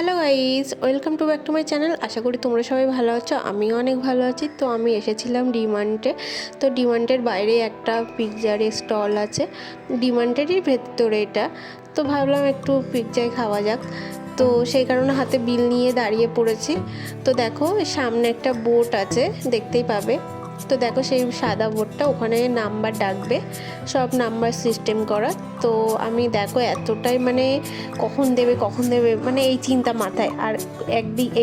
Hello guys, welcome to back to my channel. আশা করি তোমরা সবাই ভালো আছো, আমিও অনেক ভালো আছি। তো আমি এসেছিলাম ডিমান্টে। তো ডিমান্টের বাইরে একটা পিৎজার স্টল আছে, ডিমান্টেরই ভেতরে এটা। তো ভাবলাম একটু পিৎজায় খাওয়া যাক, তো সেই কারণে হাতে বিল নিয়ে দাঁড়িয়ে পড়েছি। তো দেখো সামনে একটা বোর্ড আছে, দেখতেই পাবে। তো দেখো সেই সাদা বোর্ডটা, ওখানে নাম্বার ডাকবে, সব নাম্বার সিস্টেম করা। তো আমি দেখো এতটাই মানে কখন দেবে মানে এই চিন্তা মাথায়। আর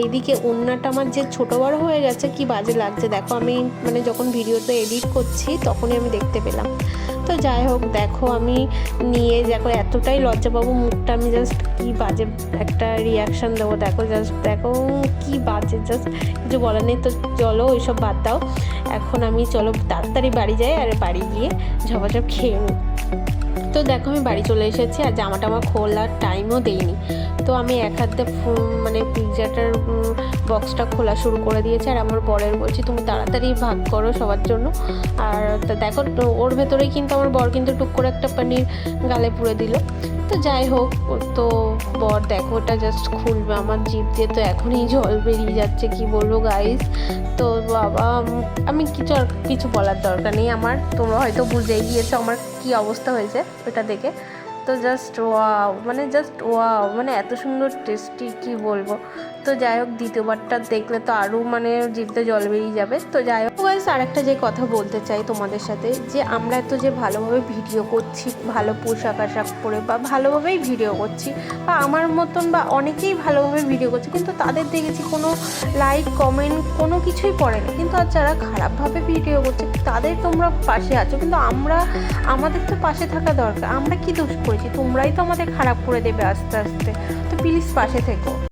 এইদিকে ওড়নাটা আমার যে ছোটো বড়ো হয়ে গেছে, কি বাজে লাগছে দেখো। আমি মানে যখন ভিডিওতে এডিট করছি তখনই আমি দেখতে পেলাম। তো যাই হোক, দেখো আমি নিয়ে দেখো এতটাই লজ্জা পাবো, মুখটা আমি জাস্ট কি বাজে একটা রিয়াকশান দেবো। দেখো জাস্ট দেখো কি বাজে, জাস্ট কিছু বলার নেই। তো চলো ওইসব বাদ দাও, এখন আমি চলো তাড়াতাড়ি বাড়ি যাই, আর বাড়ি গিয়ে ঝপাঝপ খেয়ে নিই। তো দেখো আমি বাড়ি চলে এসেছি, আর জামাটা আমার খোলার টাইমও দেইনি। তো আমি এক হাতে মানে পিৎজাটার বক্সটা খোলা শুরু করে দিয়েছি, আর আমার বরের বলছি তুমি তাড়াতাড়ি ভাগ করো সবার জন্য। আর দেখো ওর ভেতরেই কিন্তু আমার বর কিন্তু টুক করে একটা পনির গালে পুড়ে দিল। তো যাই হোক, তো বর দেখো ওটা জাস্ট খুলবে, আমার জিভ দিয়ে তো এখনই জল বেরিয়ে যাচ্ছে, কি বলবো গাইস। তো বাবা আমি কিছু বলার দরকার নেই আমার, তোমরা হয়তো বুঝেই গিয়েছো আমার কি অবস্থা হয়েছে ওটা দেখে। তো জাস্ট ওয়াও, মানে এত সুন্দর টেস্টি, কি বলবো। তো যাই হোক, দ্বিতীয়বারটা দেখলে তো আরও মানে জিভতে জল বেরিয়ে যাবে। তো যাই হোক গাইস, আর একটা যে কথা বলতে চাই তোমাদের সাথে, যে আমরা এত যে ভালোভাবে ভিডিও করছি, ভালো পোশাক আশাক পরে বা ভালোভাবেই ভিডিও করছি, বা আমার মতন বা অনেকেই ভালোভাবে ভিডিও করছে, কিন্তু তাদের দেখেছি কোনো লাইক কমেন্ট কোনো কিছুই পড়ে না। কিন্তু আর যারা খারাপভাবে ভিডিও করছে তাদের তোমরা পাশে আছো, কিন্তু আমাদের তো পাশে থাকা দরকার। আমরা কি দোষ করেছি? তোমরাই তো আমাদের খারাপ করে দেবে আস্তে আস্তে। তো প্লিজ পাশে থেকো।